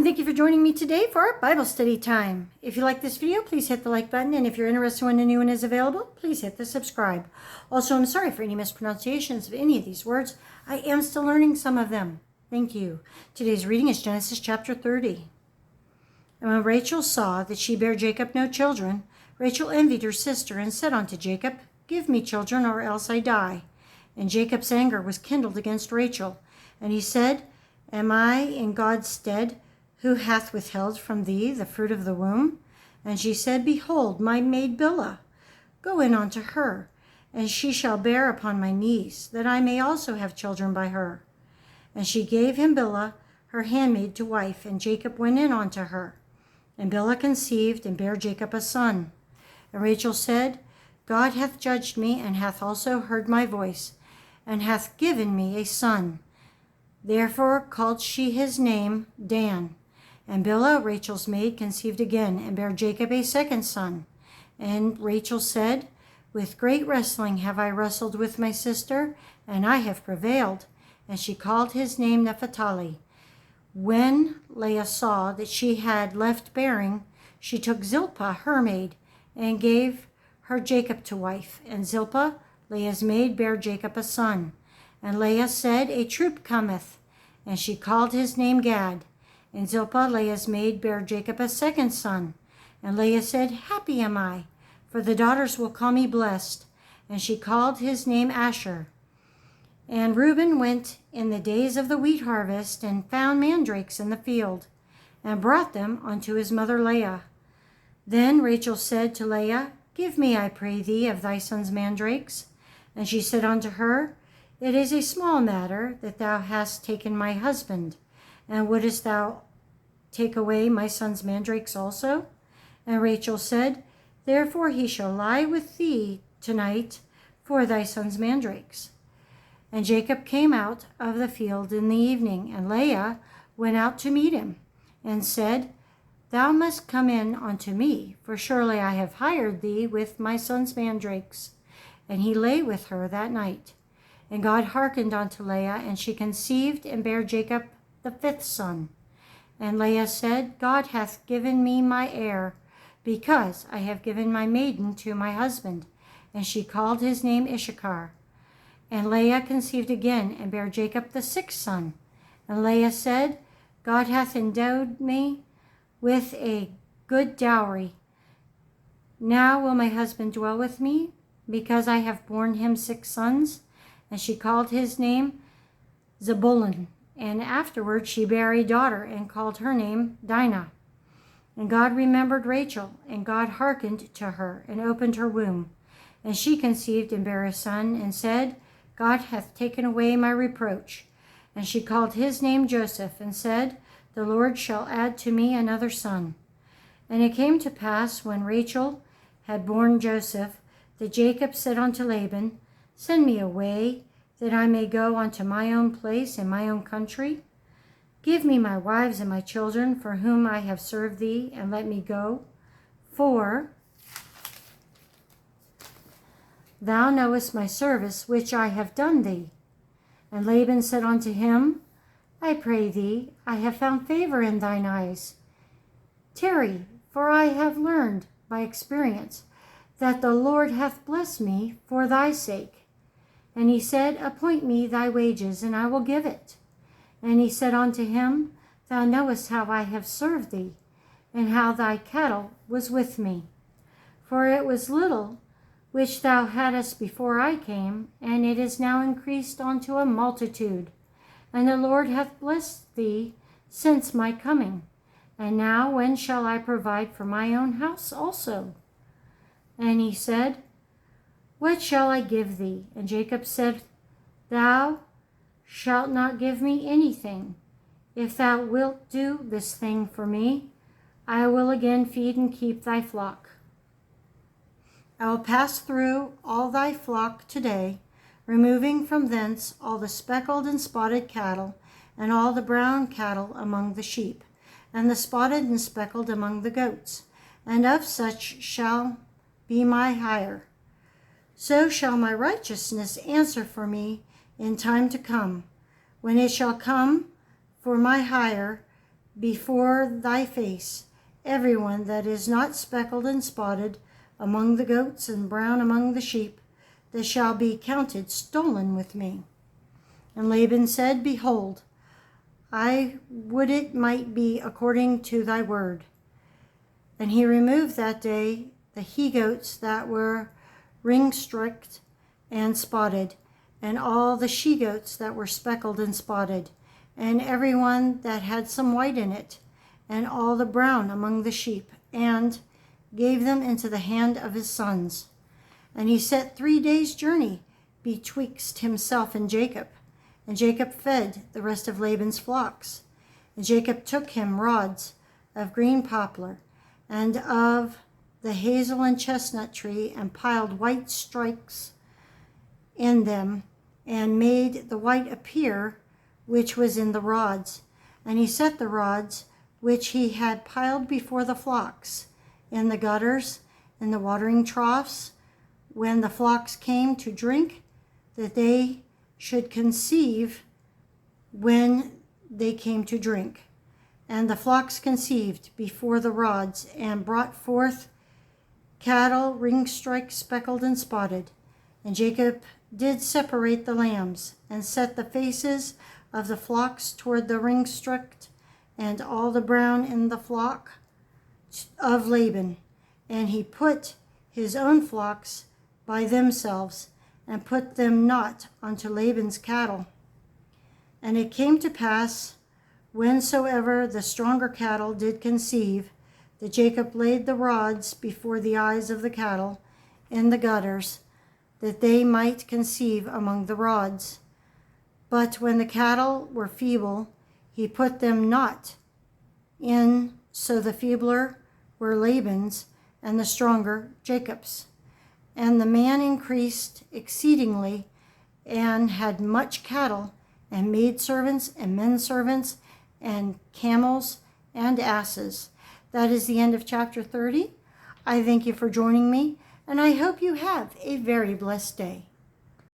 thank you for joining me today for our Bible study time. If you like this video, please hit the like button, and if you're interested when a new one is available, please hit the subscribe. Also, I'm sorry for any mispronunciations of any of these words. I am still learning some of them. Thank you. Today's reading is Genesis chapter 30. And when Rachel saw that she bare Jacob no children, Rachel envied her sister and said unto Jacob, Give me children, or else I die. And Jacob's anger was kindled against Rachel. And he said, Am I in God's stead, who hath withheld from thee the fruit of the womb? And she said, Behold, my maid Bilhah, go in unto her, and she shall bear upon my knees, that I may also have children by her. And she gave him Bilhah, her handmaid, to wife, and Jacob went in unto her. And Bilhah conceived, and bare Jacob a son. And Rachel said, God hath judged me, and hath also heard my voice, and hath given me a son. Therefore called she his name Dan. And Bilhah, Rachel's maid, conceived again, and bare Jacob a second son. And Rachel said, With great wrestling have I wrestled with my sister, and I have prevailed. And she called his name Naphtali. When Leah saw that she had left bearing, she took Zilpah, her maid, and gave her Jacob to wife. And Zilpah, Leah's maid, bare Jacob a son. And Leah said, A troop cometh. And she called his name Gad. And Zilpah, Leah's maid, bare Jacob a second son. And Leah said, Happy am I, for the daughters will call me blessed. And she called his name Asher. And Reuben went in the days of the wheat harvest, and found mandrakes in the field, and brought them unto his mother Leah. Then Rachel said to Leah, Give me, I pray thee, of thy son's mandrakes. And she said unto her, It is a small matter that thou hast taken my husband. And wouldest thou take away my son's mandrakes also? And Rachel said, Therefore he shall lie with thee tonight for thy son's mandrakes. And Jacob came out of the field in the evening, and Leah went out to meet him, and said, Thou must come in unto me, for surely I have hired thee with my son's mandrakes. And he lay with her that night. And God hearkened unto Leah, and she conceived, and bare Jacob the fifth son. And Leah said, God hath given me my heir, because I have given my maiden to my husband. And she called his name Issachar. And Leah conceived again, and bare Jacob the sixth son. And Leah said, God hath endowed me with a good dowry. Now will my husband dwell with me, because I have borne him 6 sons? And she called his name Zebulun. And afterward she bare a daughter, and called her name Dinah. And God remembered Rachel, and God hearkened to her, and opened her womb. And she conceived, and bare a son, and said, God hath taken away my reproach. And she called his name Joseph, and said, The Lord shall add to me another son. And it came to pass, when Rachel had borne Joseph, that Jacob said unto Laban, Send me away, that I may go unto my own place in my own country. Give me my wives and my children, for whom I have served thee, and let me go. For thou knowest my service which I have done thee. And Laban said unto him, I pray thee, I have found favor in thine eyes. Tarry, for I have learned by experience that the Lord hath blessed me for thy sake. And he said, Appoint me thy wages, and I will give it. And he said unto him, Thou knowest how I have served thee, and how thy cattle was with me. For it was little which thou hadst before I came, and it is now increased unto a multitude. And the Lord hath blessed thee since my coming. And now when shall I provide for my own house also? And he said, What shall I give thee? And Jacob said, Thou shalt not give me anything. If thou wilt do this thing for me, I will again feed and keep thy flock. I will pass through all thy flock today, removing from thence all the speckled and spotted cattle, and all the brown cattle among the sheep, and the spotted and speckled among the goats, and of such shall be my hire. So shall my righteousness answer for me in time to come, when it shall come for my hire, before thy face everyone that is not speckled and spotted among the goats and brown among the sheep, that shall be counted stolen with me. And Laban said, Behold, I would it might be according to thy word. And he removed that day the he-goats that were ring-streaked and spotted, and all the she-goats that were speckled and spotted, and every one that had some white in it, and all the brown among the sheep, and gave them into the hand of his sons. And he set 3 days' journey betwixt himself and Jacob. And Jacob fed the rest of Laban's flocks. And Jacob took him rods of green poplar, and of the hazel and chestnut tree, and piled white strikes in them, and made the white appear which was in the rods. And he set the rods which he had piled before the flocks in the gutters, in the watering troughs, when the flocks came to drink, that they should conceive when they came to drink. And the flocks conceived before the rods, and brought forth cattle ring-striked, speckled, and spotted. And Jacob did separate the lambs, and set the faces of the flocks toward the ring-streaked, and all the brown in the flock of Laban. And he put his own flocks by themselves, and put them not unto Laban's cattle. And it came to pass, whensoever the stronger cattle did conceive, that Jacob laid the rods before the eyes of the cattle in the gutters, that they might conceive among the rods. But when the cattle were feeble, he put them not in, so the feebler were Laban's, and the stronger Jacob's. And the man increased exceedingly, and had much cattle, and maidservants, and menservants, and camels, and asses. That is the end of chapter 30. I thank you for joining me, and I hope you have a very blessed day.